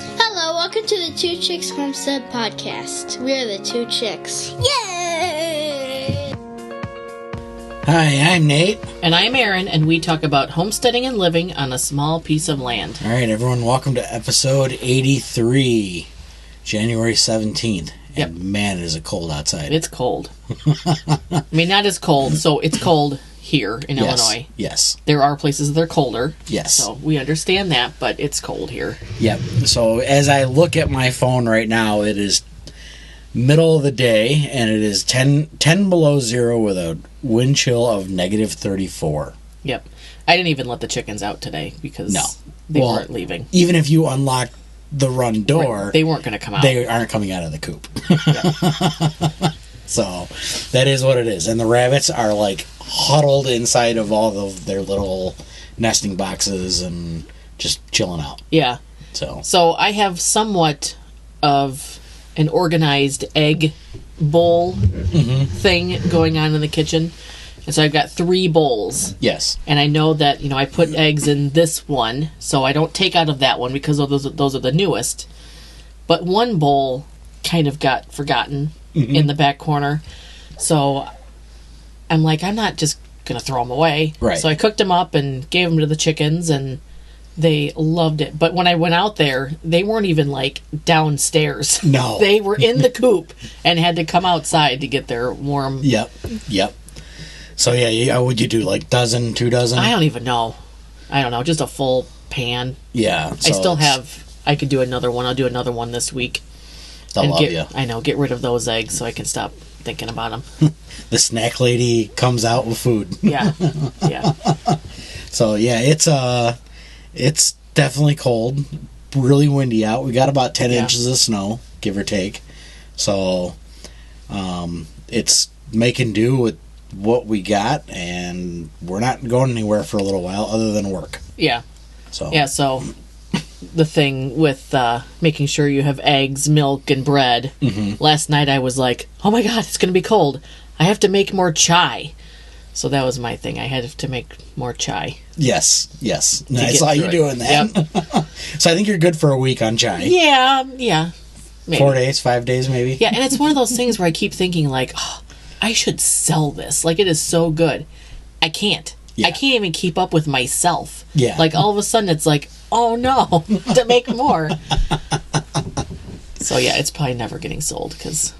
Hello, welcome to the Two Chicks Homestead podcast. We're the two chicks. Yay! Hi, I'm Nate. And I'm Aaron, and we talk about homesteading and living on a small piece of land. All right, everyone, welcome to episode 83, January 17th. Yep. And man, is it cold outside. It's cold. I mean, not as cold, so it's cold here in Illinois. Yes. There are places that are colder. Yes. So we understand that, but it's cold here. Yep. So as I look at my phone right now, it is middle of the day, and it is 10 below zero with a wind chill of negative 34. Yep. I didn't even let the chickens out today because they weren't leaving. Even if you unlock the run door, Right. They weren't going to come out. They aren't coming out of the coop. So that is what it is. And the rabbits are like huddled inside of all of their little nesting boxes and just chilling out. Yeah. So I have somewhat of an organized egg bowl thing going on in the kitchen. And so I've got 3 bowls. yes. And I know that, I put eggs in this one, so I don't take out of that one because those are the newest. But one bowl kind of got forgotten in the back corner. So I'm like, I'm not just going to throw them away. Right. So I cooked them up and gave them to the chickens, and they loved it. But when I went out there, they weren't even like downstairs. No. They were in the coop and had to come outside to get their warm. Yep. So yeah, what'd you do? Like 2 dozen? I don't even know. I don't know. Just a full pan. Yeah. So I still have. I could do another one. I'll do another one this week. They'll love you. I know. Get rid of those eggs so I can stop thinking about them. The snack lady comes out with food. Yeah. So yeah, it's definitely cold. Really windy out. We got about 10 inches of snow, give or take. So it's making do with what we got, and we're not going anywhere for a little while other than work. Yeah. So The thing with making sure you have eggs, milk, and bread. Last night I was like, oh my god, it's going to be cold. I have to make more chai. So that was my thing. I had to make more chai. Yes. I saw you doing that. Yep. So I think you're good for a week on chai. Yeah. Maybe. 4 days, 5 days maybe. Yeah, and it's one of those things where I keep thinking like, oh, I should sell this. Like, it is so good. I can't. Yeah. I can't even keep up with myself. Yeah. Like, all of a sudden it's like, oh no, to make more. So yeah, it's probably never getting sold because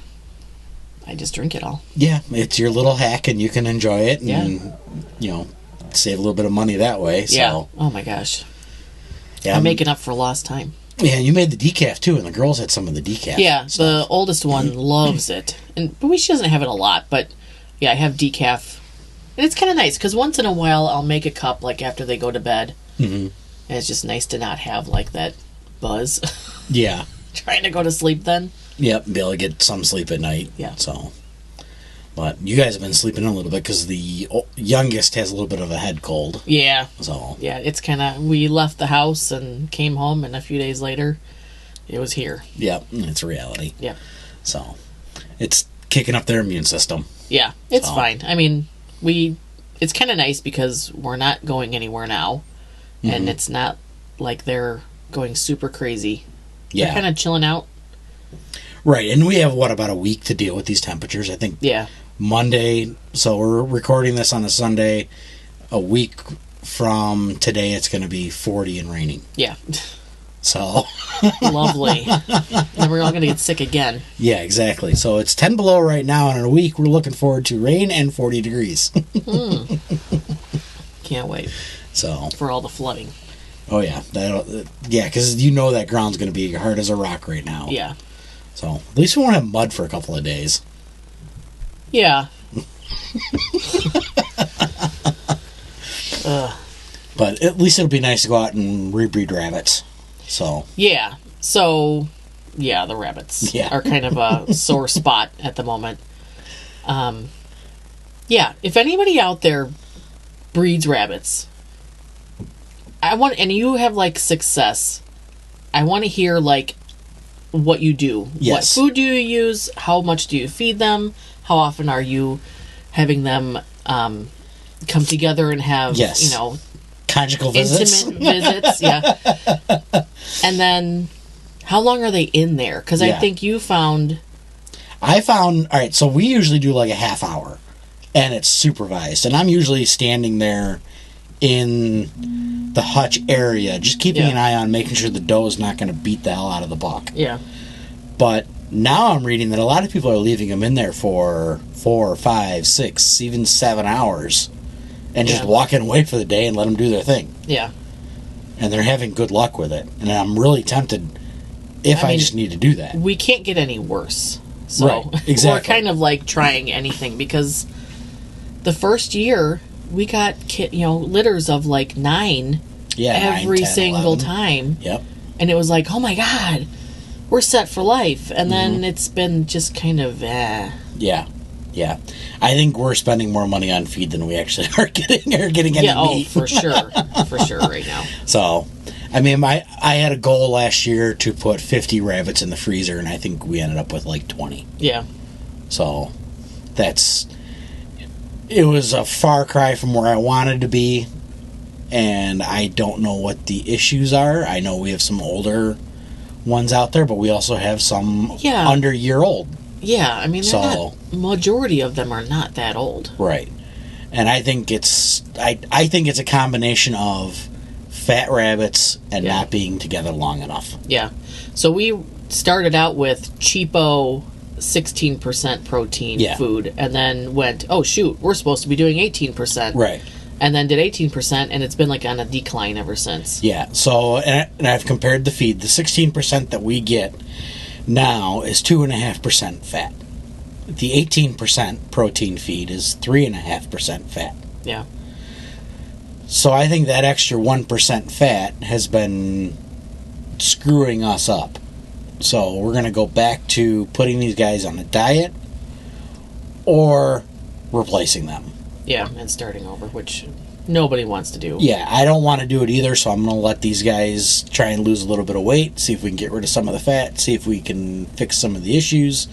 I just drink it all. Yeah, it's your little hack, and you can enjoy it, and save a little bit of money that way. So. Yeah. Oh my gosh. Yeah, I'm making up for lost time. Yeah, you made the decaf too, and the girls had some of the decaf. Yeah, the oldest one loves it, but she doesn't have it a lot. But yeah, I have decaf, and it's kind of nice because once in a while I'll make a cup like after they go to bed, and it's just nice to not have like that buzz. Yeah. Trying to go to sleep then. Yep, be able to get some sleep at night. Yeah. So, but you guys have been sleeping a little bit because the youngest has a little bit of a head cold. Yeah. So. Yeah, it's kind of, we left the house and came home, and a few days later, it was here. Yep, it's a reality. Yep. So, it's kicking up their immune system. Yeah, it's fine. I mean, it's kind of nice because we're not going anywhere now, and it's not like they're going super crazy. Yeah. They're kind of chilling out. Right, and we have, about a week to deal with these temperatures, I think. Yeah. Monday, so we're recording this on a Sunday. A week from today, it's going to be 40 and raining. Yeah. So. Lovely. Then we're all going to get sick again. Yeah, exactly. So it's 10 below right now, and in a week, we're looking forward to rain and 40 degrees. Can't wait. So. For all the flooding. Oh, yeah. Yeah, because that ground's going to be hard as a rock right now. Yeah. So, at least we won't have mud for a couple of days. Yeah. But at least it'll be nice to go out and rebreed rabbits. So. Yeah. So, yeah, the rabbits are kind of a sore spot at the moment. Yeah, if anybody out there breeds rabbits, and you have, success, I want to hear, what you do. Yes. What food do you use? How much do you feed them? How often are you having them come together and have, conjugal visits. Intimate visits, yeah. And then, How long are they in there? Because I think you found... I found... All right, so we usually do like a half hour. And it's supervised. And I'm usually standing there in the hutch area, just keeping an eye on making sure the doe is not going to beat the hell out of the buck. Yeah. But now I'm reading that a lot of people are leaving them in there for 4, 5, 6, even 7 hours. And just walking away for the day and let them do their thing. Yeah. And they're having good luck with it. And I'm really tempted if I just need to do that. We can't get any worse. So right, exactly. We're kind of like trying anything because the first year we got litters of like 9 every 9, 10, single 11. time. Yep. And it was like, oh my God, we're set for life. And then it's been just kind of Yeah. I think we're spending more money on feed than we actually are getting any meat. For sure. For sure right now. So, I mean, I had a goal last year to put 50 rabbits in the freezer, and I think we ended up with like 20. Yeah. So, it was a far cry from where I wanted to be, and I don't know what the issues are. I know we have some older ones out there, but we also have some under a year old. Yeah, I mean, majority of them are not that old. Right. And I think it's a combination of fat rabbits and not being together long enough. Yeah. So we started out with cheapo 16% protein food and then went, oh shoot, we're supposed to be doing 18%. Right. And then did 18%, and it's been like on a decline ever since. Yeah. So, and I've compared the feed. The 16% that we get now is 2.5% fat. The 18% protein feed is 3.5% fat. Yeah. So I think that extra 1% fat has been screwing us up. So we're going to go back to putting these guys on a diet or replacing them. Yeah, and starting over, which nobody wants to do. Yeah, I don't want to do it either, so I'm going to let these guys try and lose a little bit of weight, see if we can get rid of some of the fat, see if we can fix some of the issues.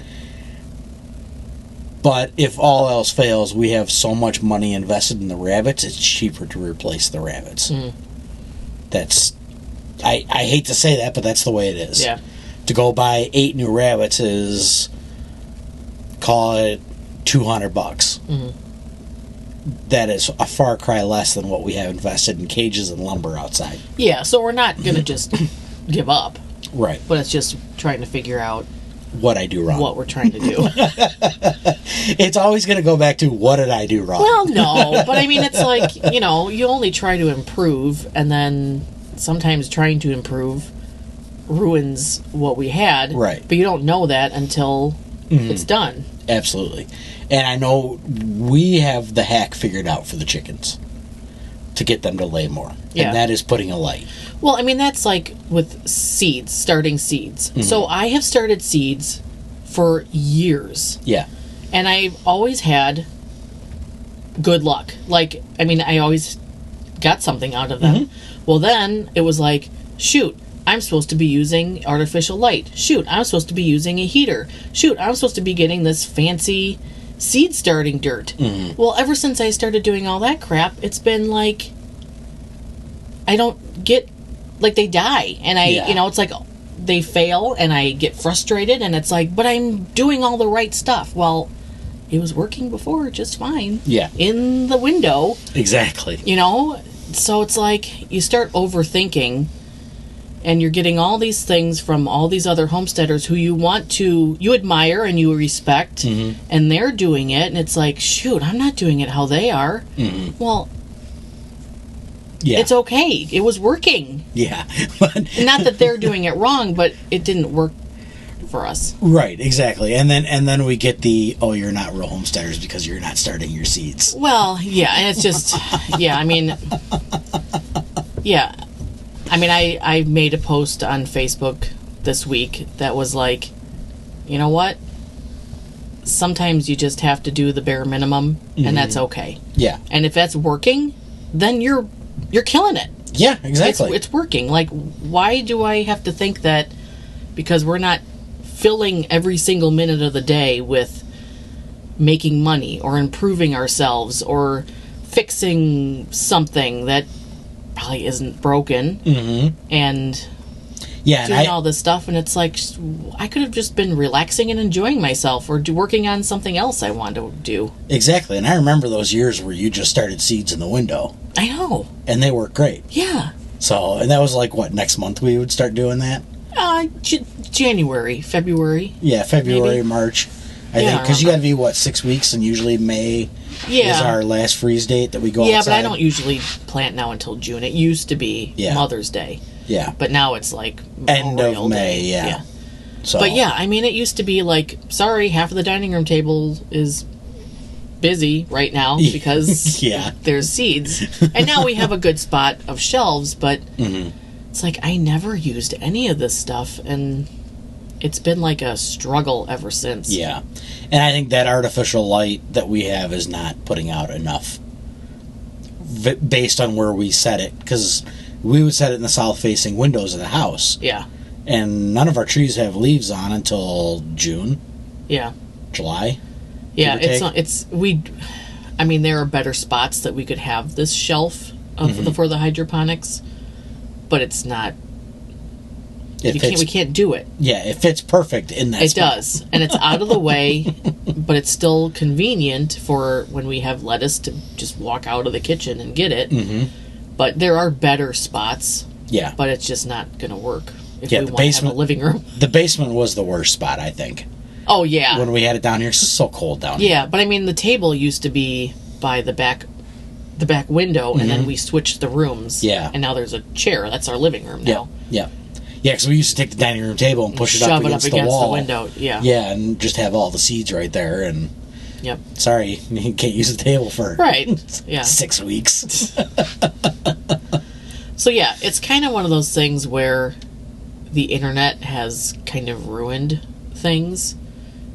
But if all else fails, we have so much money invested in the rabbits, it's cheaper to replace the rabbits. That's... I hate to say that, but that's the way it is. Yeah. To go buy 8 new rabbits is, call it $200. That is a far cry less than what we have invested in cages and lumber outside. Yeah, so we're not going to just give up. Right. But it's just trying to figure out what I do wrong. What we're trying to do. It's always going to go back to what did I do wrong? Well, no, but I mean, it's like, you only try to improve, and then sometimes trying to improve ruins what we had. Right. But you don't know that until it's done. Absolutely. And I know we have the hack figured out for the chickens to get them to lay more. Yeah. And that is putting a light. Well, I mean, that's like with seeds, starting seeds. So I have started seeds for years. Yeah. And I've always had good luck. Like, I mean, I always got something out of them. Well, then it was like, shoot, I'm supposed to be using artificial light. Shoot, I'm supposed to be using a heater. Shoot, I'm supposed to be getting this fancy seed starting dirt. Well, ever since I started doing all that crap, it's been like I don't get, like, they die, and it's like they fail and I get frustrated, and it's like, but I'm doing all the right stuff. Well, it was working before just fine. Yeah. In the window. Exactly. So it's like you start overthinking, and you're getting all these things from all these other homesteaders who you admire and you respect, and they're doing it, and it's like, shoot, I'm not doing it how they are. Well, it's okay. It was working. Yeah. Not that they're doing it wrong, but it didn't work for us. Right, exactly. And then we get you're not real homesteaders because you're not starting your seeds. Well, yeah, and it's just, I mean, I made a post on Facebook this week that was like, you know what? Sometimes you just have to do the bare minimum, and that's okay. Yeah. And if that's working, then you're killing it. Yeah, exactly. It's working. Like, why do I have to think that because we're not filling every single minute of the day with making money or improving ourselves or fixing something that probably isn't broken, and Yeah, and doing all this stuff, and it's like I could have just been relaxing and enjoying myself, or working on something else I wanted to do. Exactly, and I remember those years where you just started seeds in the window. I know. And they work great. Yeah. So, and that was like, what, next month we would start doing that? January, February. Yeah, February, maybe. March. I think, because you got to be, 6 weeks, and usually May is our last freeze date that we go outside. Yeah, but I don't usually plant now until June. It used to be Mother's Day. Yeah. But now it's like end of May, Day. yeah. So. But yeah, I mean, it used to be like, sorry, half of the dining room table is busy right now because there's seeds. And now we have a good spot of shelves, but it's like I never used any of this stuff, and it's been like a struggle ever since. Yeah. And I think that artificial light that we have is not putting out enough based on where we set it, because we would set it in the south-facing windows of the house. Yeah. And none of our trees have leaves on until June. Yeah. July. Yeah, I mean, there are better spots that we could have this shelf for the hydroponics, but it's not. We can't do it. Yeah, it fits perfect in that spot. It does, and it's out of the way, but it's still convenient for when we have lettuce to just walk out of the kitchen and get it. Mm-hmm. But there are better spots. Yeah, but it's just not going to work if we want to have a living room. The basement was the worst spot, I think. Oh yeah, when we had it down here, it's so cold down here. Yeah, but I mean, the table used to be by the back window, and then we switched the rooms. Yeah, and now there's a chair. That's our living room now. Yeah. Yeah, because we used to take the dining room table and push it up against the wall. The window, yeah. Yeah, and just have all the seeds right there. And sorry, you can't use the table for 6 weeks. So yeah, it's kind of one of those things where the internet has kind of ruined things,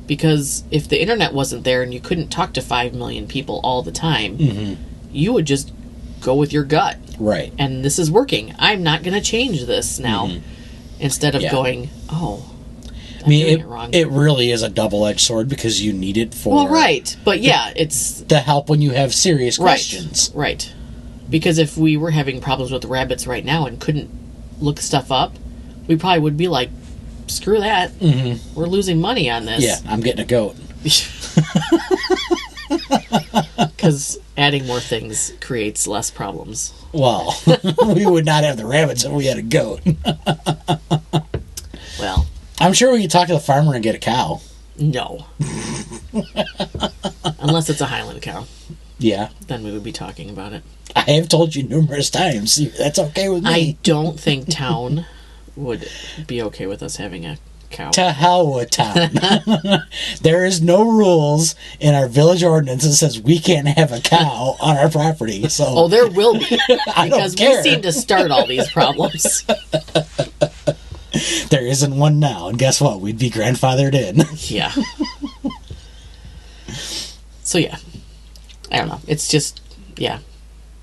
because if the internet wasn't there and you couldn't talk to 5 million people all the time, you would just go with your gut. Right. And this is working. I'm not going to change this now. Instead of going, I'm doing it wrong. It really is a double-edged sword, because you need it for... Well, right. But yeah, it's... the help when you have serious questions. Right. Because if we were having problems with rabbits right now and couldn't look stuff up, we probably would be like, screw that. We're losing money on this. Yeah, I'm getting a goat. Because adding more things creates less problems. Well, we would not have the rabbits if we had a goat. Well, I'm sure we could talk to the farmer and get a cow. No. Unless it's a Highland cow. Yeah. Then we would be talking about it. I have told you numerous times. That's okay with me. I don't think town would be okay with us having a cow. To hell with town. There is no rules in our village ordinance that says we can't have a cow on our property. So. Oh, there will be. I because don't care. We seem to start all these problems. There isn't one now, and guess what? We'd be grandfathered in. Yeah. So yeah, I don't know. It's just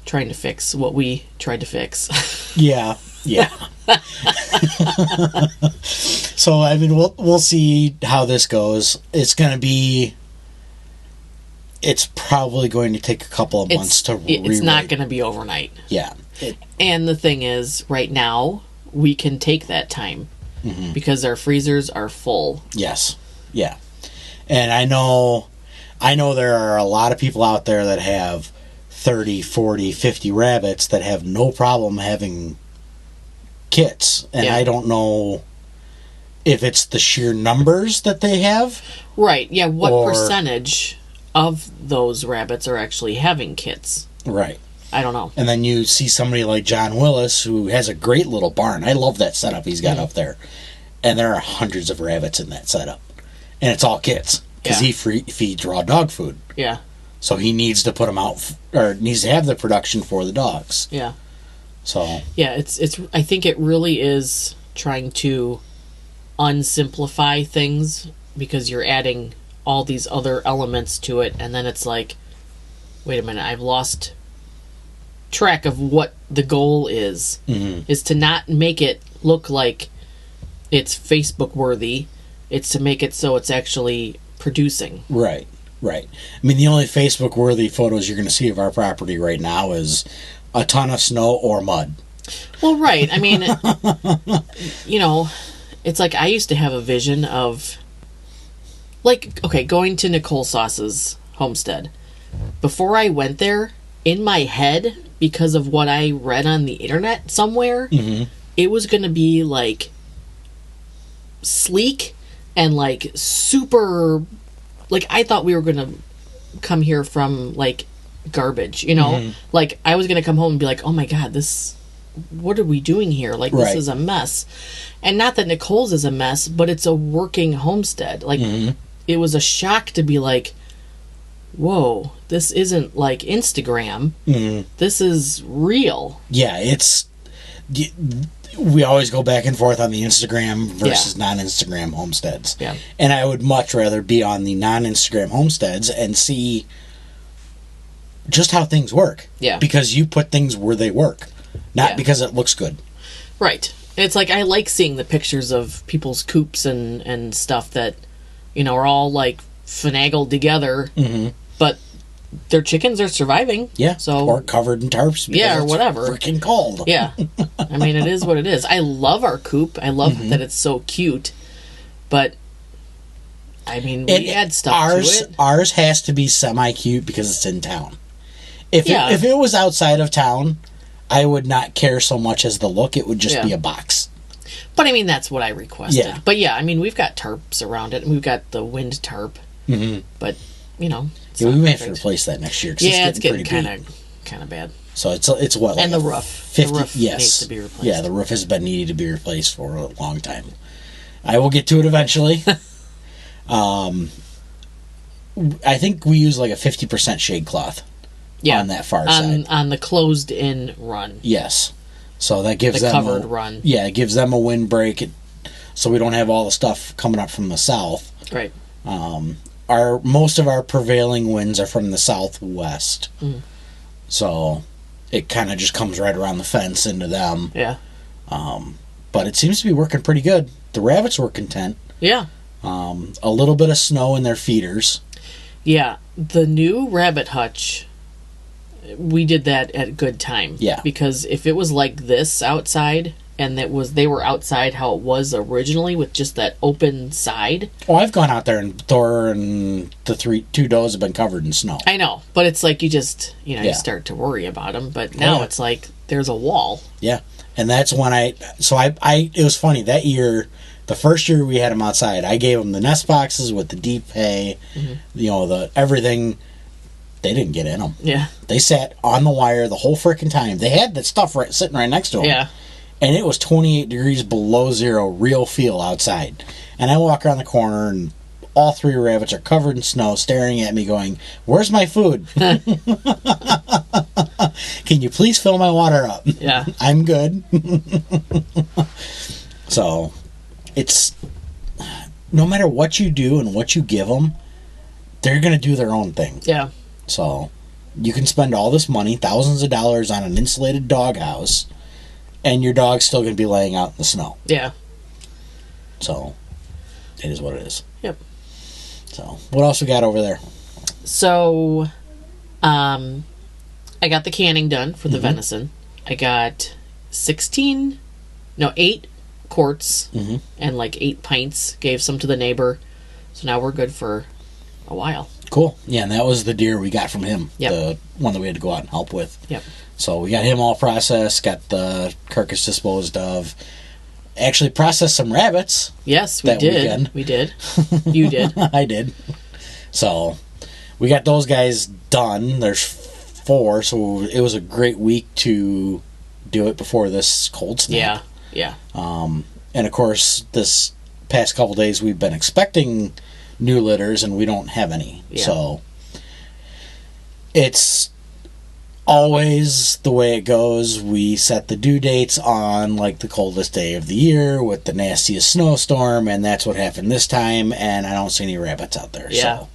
trying to fix what we tried to fix. Yeah. So I mean, we'll see how this goes. It's probably going to take a couple of months to rewrite. It's not going to be overnight. Yeah. And the thing is, right now we can take that time because our freezers are full. Yes. Yeah. And I know there are a lot of people out there that have 30, 40, 50 rabbits that have no problem having kits. And I don't know if it's the sheer numbers that they have. Right. Yeah. What percentage of those rabbits are actually having kits? Right. I don't know. And then you see somebody like John Willis, who has a great little barn. I love that setup he's got up there. And there are hundreds of rabbits in that setup. And it's all kits. Because he feeds raw dog food. Yeah. So he needs to put them out, or needs to have the production for the dogs. Yeah. So. Yeah, it's. I think it really is trying to unsimplify things, because you're adding all these other elements to it, and then it's like, wait a minute, I've lost track of what the goal is. Is to not make it look like it's Facebook worthy. It's to make it so it's actually producing. Right. I mean, the only Facebook worthy photos you're going to see of our property right now is a ton of snow or mud. Well, right. I mean, it's like I used to have a vision of, like, okay, going to Nicole Sauce's homestead. Before I went there, in my head, because of what I read on the internet somewhere, it was going to be, like, sleek and, like, super... Like, I thought we were going to come here from, like, garbage, Like, I was going to come home and be like, oh, my God, what are we doing here? Like, this is a mess. And not that Nicole's is a mess, but it's a working homestead. Like, it was a shock to be like, whoa, this isn't like Instagram. This is real. Yeah, we always go back and forth on the Instagram versus non-Instagram homesteads. Yeah. And I would much rather be on the non-Instagram homesteads and see just how things work. Yeah. Because you put things where they work, not because it looks good. Right. It's like I like seeing the pictures of people's coops and stuff that, are all like finagled together, but their chickens are surviving. Yeah. So, or covered in tarps. Or whatever. Freaking cold. Yeah. I mean, it is what it is. I love our coop. I love that it's so cute, but I mean, we add stuff to it. Ours has to be semi-cute because it's in town. If it was outside of town, I would not care so much as the look. It would just be a box. But I mean, that's what I requested. Yeah. But yeah, I mean, we've got tarps around it, and we've got the wind tarp. But we may have to replace that next year. It's getting kind of bad. So it's what, like, and the roof. 50, the roof yes, needs to be replaced. Yeah, the roof has been needing to be replaced for a long time. I will get to it eventually. I think we use like a 50% shade cloth. On that far side. On the closed-in run. Yes. So that gives them covered run. Yeah, it gives them a windbreak, so we don't have all the stuff coming up from the south. Right. Most of our prevailing winds are from the southwest. So it kind of just comes right around the fence into them. Yeah. But it seems to be working pretty good. The rabbits were content. Yeah. A little bit of snow in their feeders. Yeah. The new rabbit hutch, we did that at a good time. Yeah. Because if it was like this outside, and they were outside how it was originally with just that open side. Oh, I've gone out there and Thor and the two does have been covered in snow. I know, but it's like you just, you start to worry about them. But now it's like there's a wall. Yeah. And that's when it was funny that year. The first year we had them outside, I gave them the nest boxes with the deep hay, the everything. They didn't get in them. Yeah. They sat on the wire the whole freaking time. They had that stuff sitting right next to them. Yeah. And it was 28 degrees below zero, real feel outside. And I walk around the corner, and all three rabbits are covered in snow, staring at me going, "Where's my food? Can you please fill my water up?" Yeah. I'm good. So, it's... No matter what you do and what you give them, they're going to do their own thing. Yeah. So, you can spend all this money, thousands of dollars, on an insulated doghouse, and your dog's still going to be laying out in the snow. Yeah. So, it is what it is. Yep. So, what else we got over there? So, I got the canning done for the venison. I got 8 quarts and like 8 pints. Gave some to the neighbor. So now we're good for a while. Cool. Yeah, and that was the deer we got from him. Yep. The one that we had to go out and help with. Yep. So we got him all processed, got the carcass disposed of. Actually processed some rabbits. Yes, we that did. Weekend. We did. You did. I did. So we got those guys done. There's 4, so it was a great week to do it before this cold snap. Yeah. And of course, this past couple days we've been expecting new litters, and we don't have any. Yeah. So it's always the way it goes. We set the due dates on like the coldest day of the year with the nastiest snowstorm, and that's what happened this time. And I don't see any rabbits out there. Yeah. So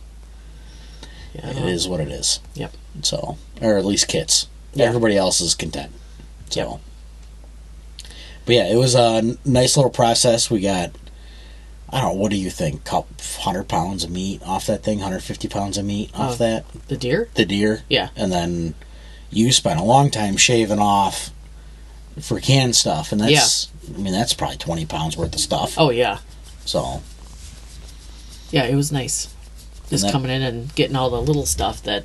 it is what it is. Yep. So, or at least kits. Yeah. Everybody else is content. So. Yep. But yeah, it was a nice little process. We got, I don't know, what do you think? 100 pounds of meat off that thing? 150 pounds of meat off that? The deer? The deer. Yeah. And then you spent a long time shaving off for canned stuff, and that's I mean that's probably 20 pounds worth of stuff. Oh yeah. So. Yeah, it was nice. Just coming in and getting all the little stuff that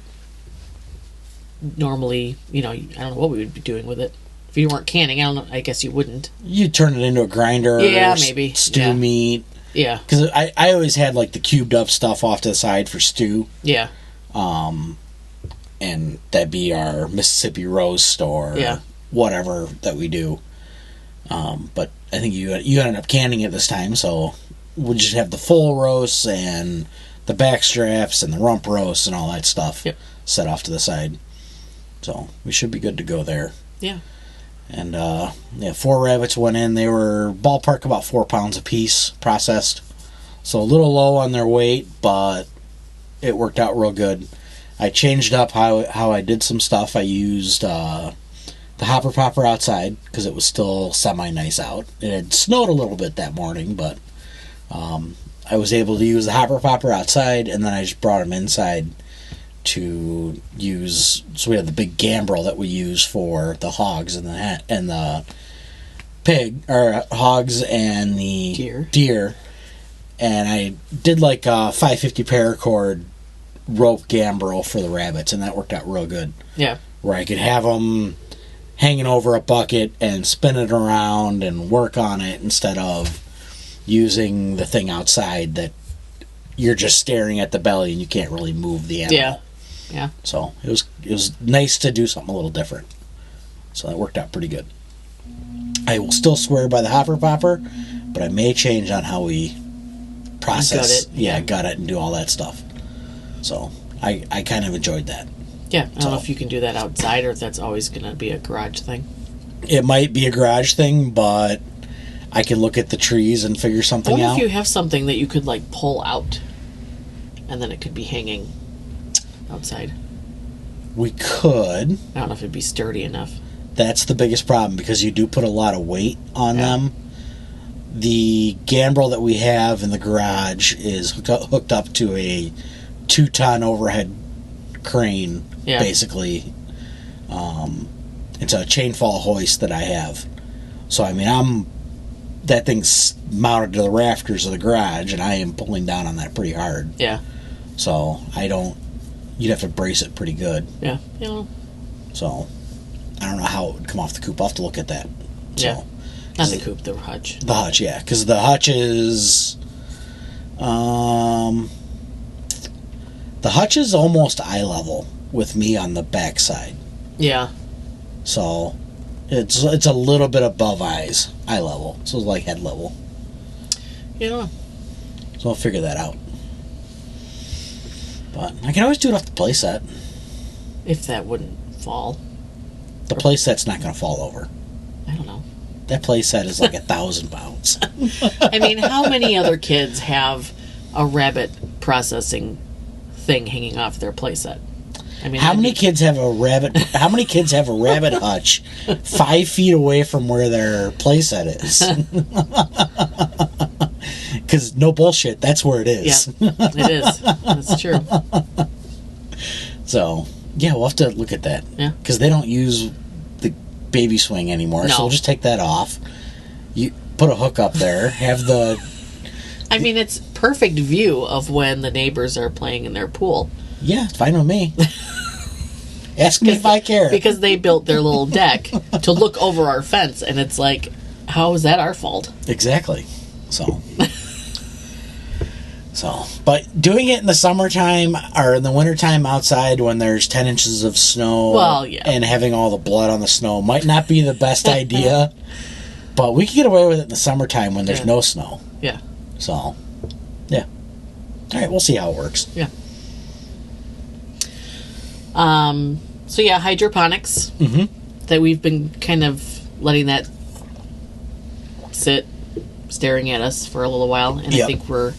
normally, I don't know what we would be doing with it. If you weren't canning, I guess you wouldn't. You'd turn it into a grinder. Yeah, or maybe. Stew meat. Yeah. Because I always had like the cubed up stuff off to the side for stew. Yeah. And that'd be our Mississippi roast or whatever that we do. But I think you ended up canning it this time, so we'll just have the full roasts and the back straps and the rump roasts and all that stuff set off to the side. So we should be good to go there. Yeah. And 4 rabbits went in. They were ballpark about 4 pounds a piece processed. So a little low on their weight, but it worked out real good. I changed up how I did some stuff. I used the hopper popper outside because it was still semi-nice out. It had snowed a little bit that morning, but I was able to use the hopper popper outside, and then I just brought them inside to use. So we have the big gambrel that we use for the hogs and the pig, or hogs and the deer. And I did like a 550 paracord rope gambrel for the rabbits, and that worked out real good. Yeah. Where I could have them hanging over a bucket and spin it around and work on it instead of using the thing outside that you're just staring at the belly and you can't really move the animal. Yeah. Yeah. So it was nice to do something a little different. So that worked out pretty good. I will still swear by the hopper popper, but I may change on how we process. Gut it and do all that stuff. So I kind of enjoyed that. Yeah, I don't know if you can do that outside or if that's always going to be a garage thing. It might be a garage thing, but I can look at the trees and figure something out. I wonder if you have something that you could like pull out and then it could be hanging outside. We could. I don't know if it'd be sturdy enough. That's the biggest problem because you do put a lot of weight on them. The gambrel that we have in the garage is hooked up to a 2-ton overhead crane, basically. It's a chain fall hoist that I have. So, I mean, that thing's mounted to the rafters of the garage, and I am pulling down on that pretty hard. Yeah. So, you'd have to brace it pretty good. Yeah. So, I don't know how it would come off the coop. I'll have to look at that. Yeah. Not the coop, the hutch. The hutch, yeah. Because the hutch is... the hutch is almost eye level with me on the back side. Yeah. So, it's a little bit above eye level. So it's like head level. Yeah. So I'll figure that out. But I can always do it off the playset. If that wouldn't fall. The playset's not going to fall over. I don't know. That playset is like 1,000 pounds. I mean, how many other kids have a rabbit processing thing hanging off their playset? I mean, how many kids have a rabbit hutch 5 feet away from where their playset is? Because no bullshit, that's where it is. Yeah, it is. That's true. So, yeah, we'll have to look at that. Yeah. Because they don't use the baby swing anymore, so we'll just take that off. You put a hook up there, have the... I mean, it's perfect view of when the neighbors are playing in their pool. Yeah, it's fine with me. Ask me if I care. Because they built their little deck to look over our fence, and it's like, how is that our fault? Exactly. But doing it in the summertime or in the wintertime outside when there's 10 inches of snow and having all the blood on the snow might not be the best idea, but we can get away with it in the summertime when there's no snow. Yeah. So, yeah. All right, we'll see how it works. Yeah. So yeah, hydroponics. Mm-hmm. That we've been kind of letting that sit, staring at us for a little while, and I think we're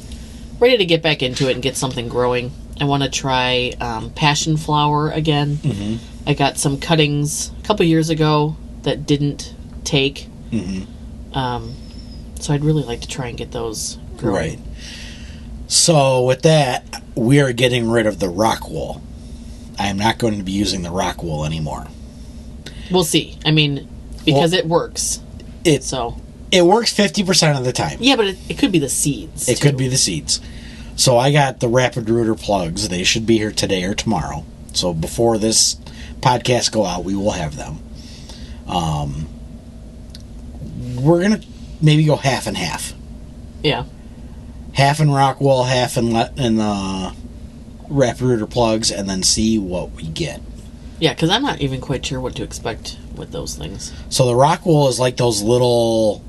ready to get back into it and get something growing. I want to try passion flower again. Mm-hmm. I got some cuttings a couple years ago that didn't take. Mm-hmm. So I'd really like to try and get those growing. Right. So with that, we are getting rid of the rock wool. I am not going to be using the rock wool anymore. We'll see. I mean, because it works. It works 50% of the time. Yeah, but it could be the seeds. It could be the seeds. So I got the Rapid Rooter plugs. They should be here today or tomorrow. So before this podcast go out, we will have them. We're gonna maybe go half and half. Yeah. Half in Rockwell, half in Rapid Rooter plugs, and then see what we get. Yeah, because I'm not even quite sure what to expect with those things. So the Rockwell is like those little...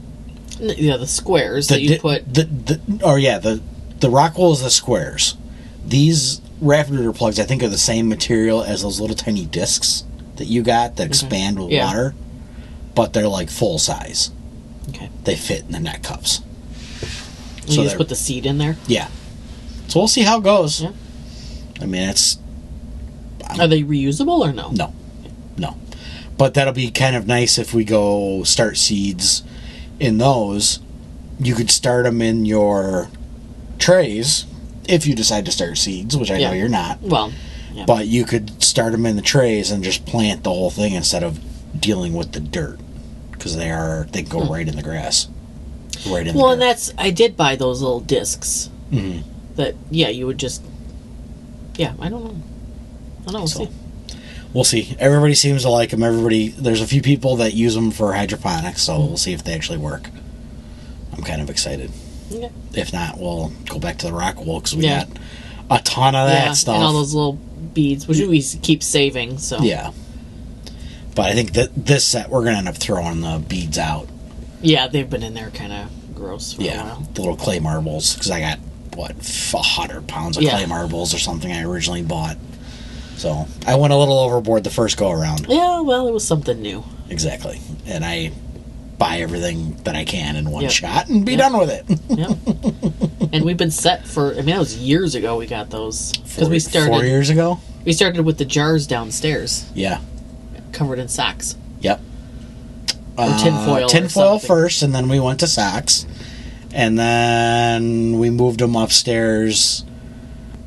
Yeah, the squares that you put... The Rockwell is the squares. These Rapid Rooter plugs, I think, are the same material as those little tiny discs that you got that expand with water, but they're like full size. Okay. They fit in the neck cups. You just put the seed in there? Yeah. So we'll see how it goes. Yeah. I mean, it's... Are they reusable or no? No. But that'll be kind of nice if we go start seeds in those. You could start them in your trays if you decide to start seeds, which I know you're not. Well, yeah. But you could start them in the trays and just plant the whole thing instead of dealing with the dirt, because they go right in the grass. Right in the dirt. And I did buy those little discs. Mm-hmm. That, you would just... Yeah, I don't know. We'll see. We'll see. Everybody seems to like them. There's a few people that use them for hydroponics, so we'll see if they actually work. I'm kind of excited. Okay. If not, we'll go back to the Rockwell, because we got a ton of that stuff. And all those little beads, which we keep saving. So yeah. But I think that this set, we're going to end up throwing the beads out. Yeah, they've been in there kind of gross for a while. The little clay marbles, because I got, 100 pounds of clay marbles or something I originally bought. So I went a little overboard the first go-around. Yeah, well, it was something new. Exactly. And I buy everything that I can in one shot and be done with it. Yep. And we've been set for, that was years ago we got those. Because we started 4 years ago? We started with the jars downstairs. Yeah. Covered in socks. Yep. Or tinfoil. Tinfoil first, and then we went to socks. And then we moved them upstairs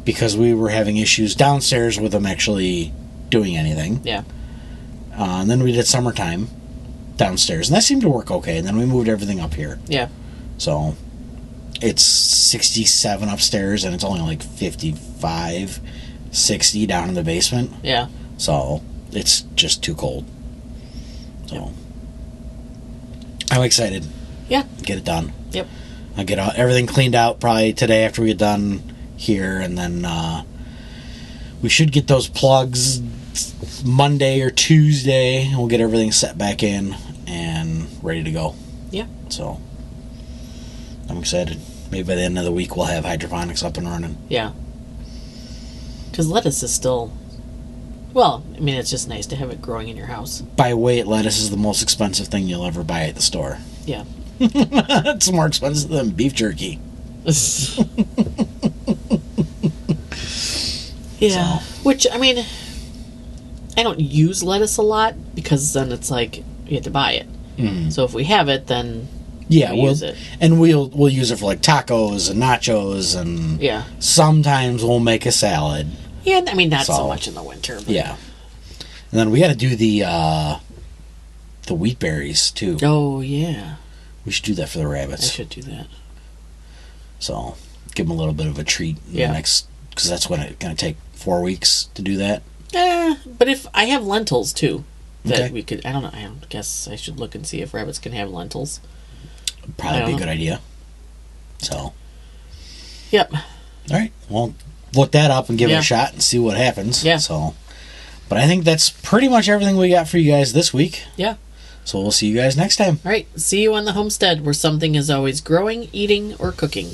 because we were having issues downstairs with them actually doing anything. Yeah. And then we did summertime downstairs, and that seemed to work okay. And then we moved everything up here. Yeah. So it's 67 upstairs, and it's only like 55, 60 down in the basement. Yeah. So it's just too cold. So I'm excited. Yeah. Get it done. Yep. I'll get everything cleaned out probably today after we get done here, and then we should get those plugs Monday or Tuesday. We'll get everything set back in and ready to go. Yeah. So I'm excited. Maybe by the end of the week we'll have hydroponics up and running. Yeah. Because lettuce is still... Well, I mean, it's just nice to have it growing in your house. By weight, lettuce is the most expensive thing you'll ever buy at the store. Yeah. It's more expensive than beef jerky. Yeah. So. Which, I mean, I don't use lettuce a lot because then it's like you have to buy it. Mm. So if we have it, then we'll use it. And we'll use it for like tacos and nachos, and sometimes we'll make a salad. Yeah, I mean, not so much in the winter. But. Yeah. And then we got to do the wheat berries too. Oh, yeah. We should do that for the rabbits. I should do that. So, give them a little bit of a treat in the next... Because that's what it's going to take 4 weeks to do that. But if... I have lentils, too. That we could... I don't know. I guess I should look and see if rabbits can have lentils. Probably be a good idea. So... Yep. All right. Well, look that up and give it a shot and see what happens. Yeah. So... But I think that's pretty much everything we got for you guys this week. Yeah. So we'll see you guys next time. All right. See you on the homestead, where something is always growing, eating, or cooking.